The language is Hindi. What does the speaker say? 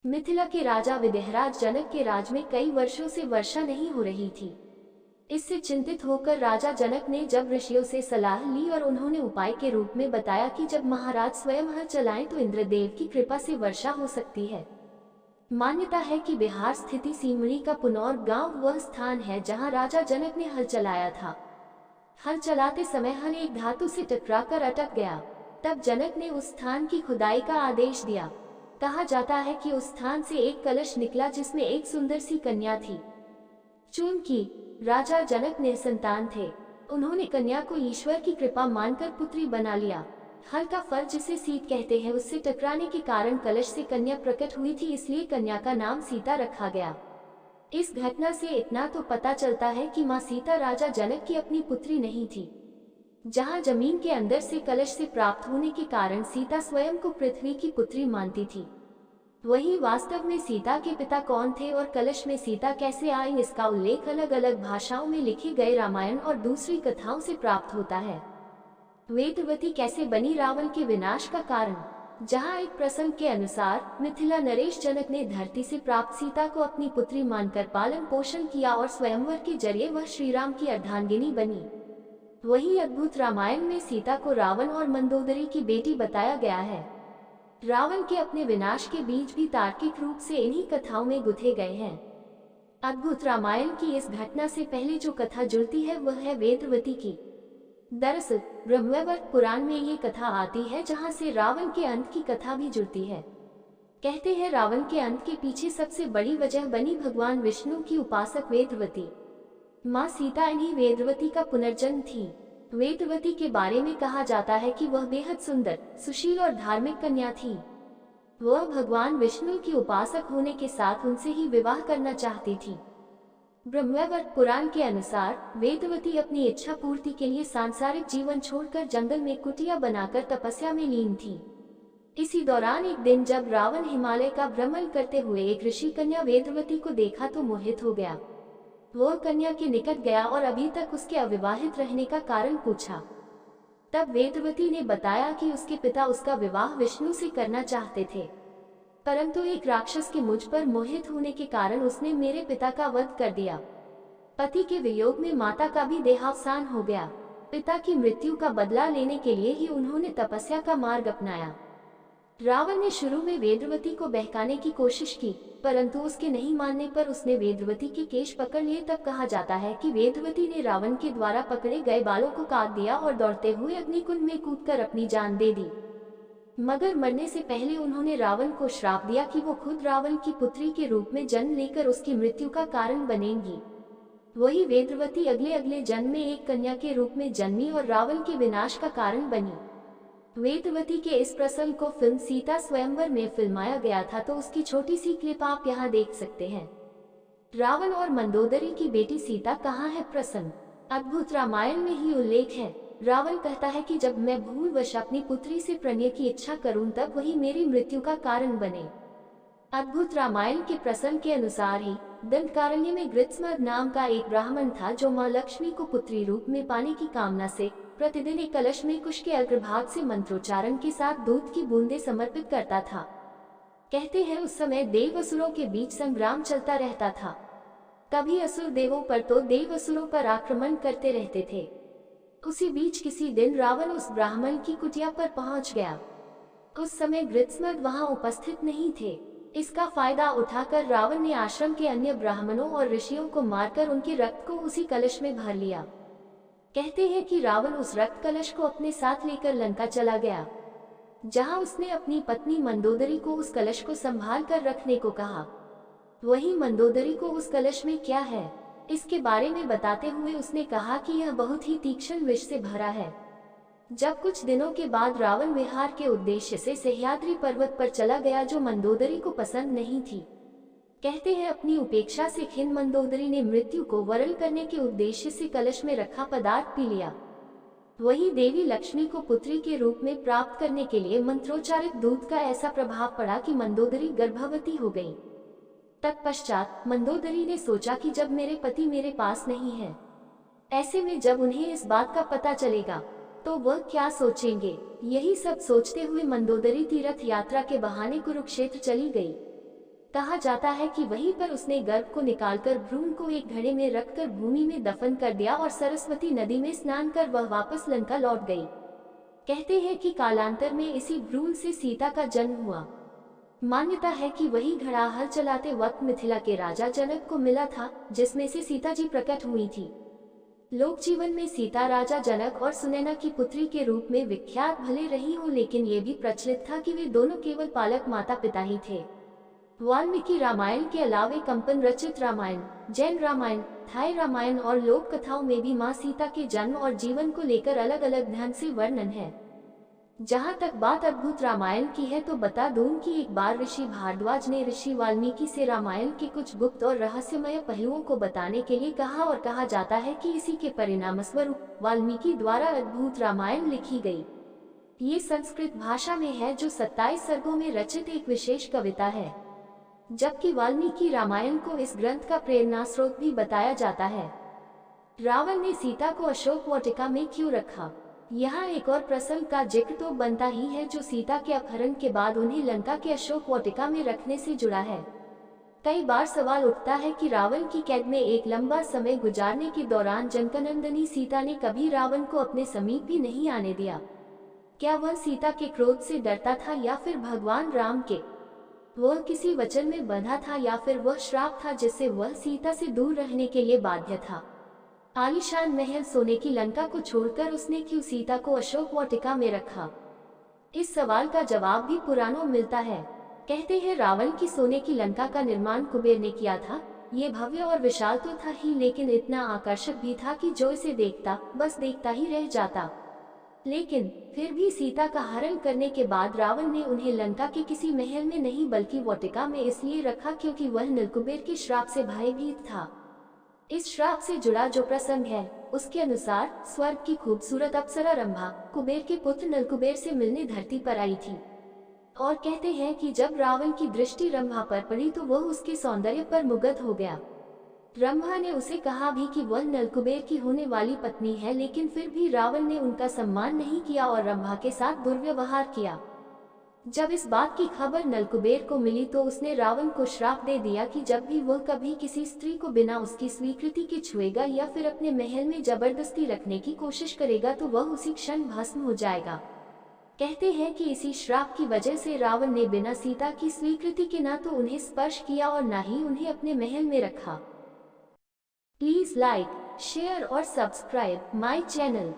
मिथिला के राजा विदेहराज जनक के राज में कई वर्षों से वर्षा नहीं हो रही थी। इससे चिंतित होकर राजा जनक ने जब ऋषियों से सलाह ली और उन्होंने उपाय के रूप में बताया कि जब महाराज स्वयं हल चलाएं तो इंद्रदेव की कृपा से वर्षा हो सकती है। मान्यता है कि बिहार स्थित सीमड़ी का पुनौर गांव वह स्थान है जहां राजा जनक ने हल चलाया था। हल चलाते समय हल एक धातु से टकराकर अटक गया। तब जनक ने उस स्थान की खुदाई का आदेश दिया। कहा जाता है कि उस स्थान से एक कलश निकला जिसमें एक सुंदर सी कन्या थी। चूंकि राजा जनक निसंतान थे, उन्होंने कन्या को ईश्वर की कृपा मानकर पुत्री बना लिया। हल का फल जिसे सीत कहते हैं उससे टकराने के कारण कलश से कन्या प्रकट हुई थी, इसलिए कन्या का नाम सीता रखा गया। इस घटना से इतना तो पता चलता है कि मां सीता राजा जनक की अपनी पुत्री नहीं थी। जहां जमीन के अंदर से कलश से प्राप्त होने के कारण सीता स्वयं को पृथ्वी की पुत्री मानती थी, वहीं वास्तव में सीता के पिता कौन थे और कलश में सीता कैसे आई, इसका उल्लेख अलग अलग भाषाओं में लिखे गए रामायण और दूसरी कथाओं से प्राप्त होता है। वेदवती कैसे बनी रावण के विनाश का कारण। जहां एक प्रसंग के अनुसार मिथिला नरेश जनक ने धरती से प्राप्त सीता को अपनी पुत्री मानकर पालन पोषण किया और स्वयंवर के जरिए वह श्री राम की अर्धांगिनी बनी। वहीं अद्भुत रामायण में सीता को रावण और मंदोदरी की बेटी बताया गया है। रावण के अपने विनाश के बीज भी तार्किक रूप से इन्हीं कथाओं में गुथे गए हैं। अद्भुत रामायण की इस घटना से पहले जो कथा जुड़ती है वह है वेदवती की। दरअसल ब्रह्मवैवर्त पुराण में ये कथा आती है जहां से रावण के अंत की कथा भी जुड़ती है। कहते हैं रावण के अंत के पीछे सबसे बड़ी वजह बनी भगवान विष्णु की उपासक वेदवती। माँ सीता इन्हीं वेदवती का पुनर्जन्म थी। वेदवती के बारे में कहा जाता है कि वह बेहद सुंदर, सुशील और धार्मिक कन्या थी। वह भगवान विष्णु की उपासक होने के साथ उनसे ही विवाह करना चाहती थी। ब्रह्मवैवर्त पुराण के अनुसार वेदवती अपनी इच्छा पूर्ति के लिए सांसारिक जीवन छोड़कर जंगल में कुटिया बनाकर तपस्या में लीन थी। इसी दौरान एक दिन जब रावण हिमालय का भ्रमण करते हुए एक ऋषि कन्या वेदवती को देखा तो मोहित हो गया। वह कन्या के निकट गया और अभी तक उसके अविवाहित रहने का कारण पूछा। तब वेदवती ने बताया कि उसके पिता उसका विवाह विष्णु से करना चाहते थे, परंतु एक राक्षस के मुझ पर मोहित होने के कारण उसने मेरे पिता का वध कर दिया। पति के वियोग में माता का भी देहावसान हो गया। पिता की मृत्यु का बदला लेने के लिए ही उन्होंने तपस्या का मार्ग अपनाया। रावण ने शुरू में वेदवती को बहकाने की कोशिश की, परंतु उसके नहीं मानने पर उसने वेदवती के केश पकड़ लिए। तब कहा जाता है कि वेदवती ने रावण के द्वारा पकड़े गए बालों को काट दिया और दौड़ते हुए अग्निकुंड में कूदकर अपनी जान दे दी। मगर मरने से पहले उन्होंने रावण को श्राप दिया कि वो खुद रावण की पुत्री के रूप में जन्म लेकर उसकी मृत्यु का कारण बनेंगी। वही वेदवती अगले जन्म में एक कन्या के रूप में जन्मी और रावण के विनाश का कारण बनी। वेदवती के इस प्रसंग को फिल्म सीता स्वयंवर में फिल्माया गया था, तो उसकी छोटी सी क्लिप आप यहाँ देख सकते हैं। रावण और मंदोदरी की बेटी सीता कहाँ है प्रसंग अद्भुत रामायण में ही उल्लेख है। रावण कहता है कि जब मैं भूलवश अपनी पुत्री से प्रणय की इच्छा करूं तब वही मेरी मृत्यु का कारण बने। अद्भुत रामायण के प्रसंग के अनुसार ही दंडकारण्य में गृत्समर्द नाम का एक ब्राह्मण था जो मां लक्ष्मी को पुत्री रूप में पाने की कामना से प्रतिदिन एक कलश में कुश के अग्रभाग से मंत्रोच्चारण के साथ दूध की बूंदें समर्पित करता था। कहते हैं उस समय देव असुरों के बीच संग्राम चलता रहता था। कभी असुर देवों पर तो देव असुरों पर आक्रमण करते रहते थे। उसी बीच किसी दिन रावण उस ब्राह्मण की कुटिया पर पहुंच गया। उस समय गृत्समर्द वहां उपस्थित नहीं थे। इसका फायदा उठाकर रावण ने आश्रम के अन्य ब्राह्मणों और ऋषियों को मारकर उनके रक्त को उसी कलश में भर लिया। कहते हैं कि रावण उस रक्त कलश को अपने साथ लेकर लंका चला गया, जहां उसने अपनी पत्नी मंदोदरी को उस कलश को संभाल कर रखने को कहा। वहीं मंदोदरी को उस कलश में क्या है इसके बारे में बताते हुए उसने कहा कि यह बहुत ही तीक्ष्ण विष से भरा है। जब कुछ दिनों के बाद रावण विहार के उद्देश्य से सह्याद्री पर्वत पर चला गया जो मंदोदरी को पसंद नहीं थी। कहते हैं अपनी उपेक्षा से खिन्न मंदोदरी ने मृत्यु को वरण करने के उद्देश्य से कलश में रखा पदार्थ पी लिया। वही देवी लक्ष्मी को पुत्री के रूप में प्राप्त करने के लिए मंत्रोच्चारित दूध का ऐसा प्रभाव पड़ा कि मंदोदरी गर्भवती हो गई। तत्पश्चात मंदोदरी ने सोचा कि जब मेरे पति मेरे पास नहीं है, ऐसे में जब उन्हें इस बात का पता चलेगा तो वह क्या सोचेंगे। यही सब सोचते हुए मंदोदरी तीर्थ यात्रा के बहाने कुरुक्षेत्र चली गई। कहा जाता है कि वहीं पर उसने गर्भ को निकालकर भ्रूण को एक घड़े में रखकर भूमि में दफन कर दिया और सरस्वती नदी में स्नान कर वह वापस लंका लौट गई। कहते हैं कि कालांतर में इसी भ्रूण से सीता का जन्म हुआ। मान्यता है कि वही घड़ा हल चलाते वक्त मिथिला के राजा जनक को मिला था, जिसमें से सीता जी प्रकट हुई थी। लोक जीवन में सीता राजा जनक और सुनैना की पुत्री के रूप में विख्यात भले रही हो, लेकिन ये भी प्रचलित था कि वे दोनों केवल पालक माता पिता ही थे। वाल्मीकि रामायण के अलावे कंपन रचित रामायण, जैन रामायण, थाई रामायण और लोक कथाओं में भी मां सीता के जन्म और जीवन को लेकर अलग अलग ढंग से वर्णन है। जहां तक बात अद्भुत रामायण की है तो बता दूं कि एक बार ऋषि भारद्वाज ने ऋषि वाल्मीकि से रामायण के कुछ गुप्त और रहस्यमय पहलुओं को बताने के लिए कहा और कहा जाता है कि इसी के परिणामस्वरूप वाल्मीकि द्वारा अद्भुत रामायण लिखी गई। ये संस्कृत भाषा में है, जो 27 सर्गों में रचित एक विशेष कविता है। जबकि वाल्मीकि रामायण को इस ग्रंथ का प्रेरणा स्रोत भी बताया जाता है। रावण ने सीता को अशोक वाटिका में क्यों रखा? यहाँ एक और प्रसंग का जिक्र तो बनता ही है, जो सीता के अपहरण के बाद उन्हें लंका के अशोक वाटिका में रखने से जुड़ा है। कई बार सवाल उठता है कि रावण की कैद में एक लंबा समय गुजारने के दौरान जनकनंदनी सीता ने कभी रावण को अपने समीप भी नहीं आने दिया। क्या वह सीता के क्रोध से डरता था, या फिर भगवान राम के वह किसी वचन में बंधा था, या फिर वह श्राप था जिससे वह सीता से दूर रहने के लिए बाध्य था? आलीशान महल सोने की लंका को छोड़कर उसने क्यों सीता को अशोक वाटिका में रखा? इस सवाल का जवाब भी पुराणों मिलता है। कहते हैं रावण की सोने की लंका का निर्माण कुबेर ने किया था। ये भव्य और विशाल तो था ही, लेकिन इतना आकर्षक भी था कि जो इसे देखता बस देखता ही रह जाता। लेकिन फिर भी सीता का हरण करने के बाद रावण ने उन्हें लंका के किसी महल में नहीं बल्कि वाटिका में इसलिए रखा क्योंकि वह नीलकुबेर के श्राप से भयभीत था। इस श्राप से जुड़ा जो प्रसंग है उसके अनुसार स्वर्ग की खूबसूरत अप्सरा रंभा कुबेर के पुत्र नीलकुबेर से मिलने धरती पर आई थी, और कहते हैं कि जब रावण की दृष्टि रंभा पर पड़ी तो वह उसके सौंदर्य पर मुग्ध हो गया। रंभा ने उसे कहा भी कि वह नीलकुबेर की होने वाली पत्नी है, लेकिन फिर भी रावण ने उनका सम्मान नहीं किया और रंभा के साथ दुर्व्यवहार किया। जब इस बात की खबर नीलकुबेर को मिली तो उसने रावण को श्राप दे दिया कि जब भी वह कभी किसी स्त्री को बिना उसकी स्वीकृति के छुएगा या फिर अपने महल में जबरदस्ती रखने की कोशिश करेगा तो वह उसी क्षण भस्म हो जाएगा। कहते हैं कि इसी श्राप की वजह से रावण ने बिना सीता की स्वीकृति के ना तो उन्हें स्पर्श किया और ना ही उन्हें अपने महल में रखा। प्लीज लाइक, शेयर और सब्सक्राइब माई चैनल।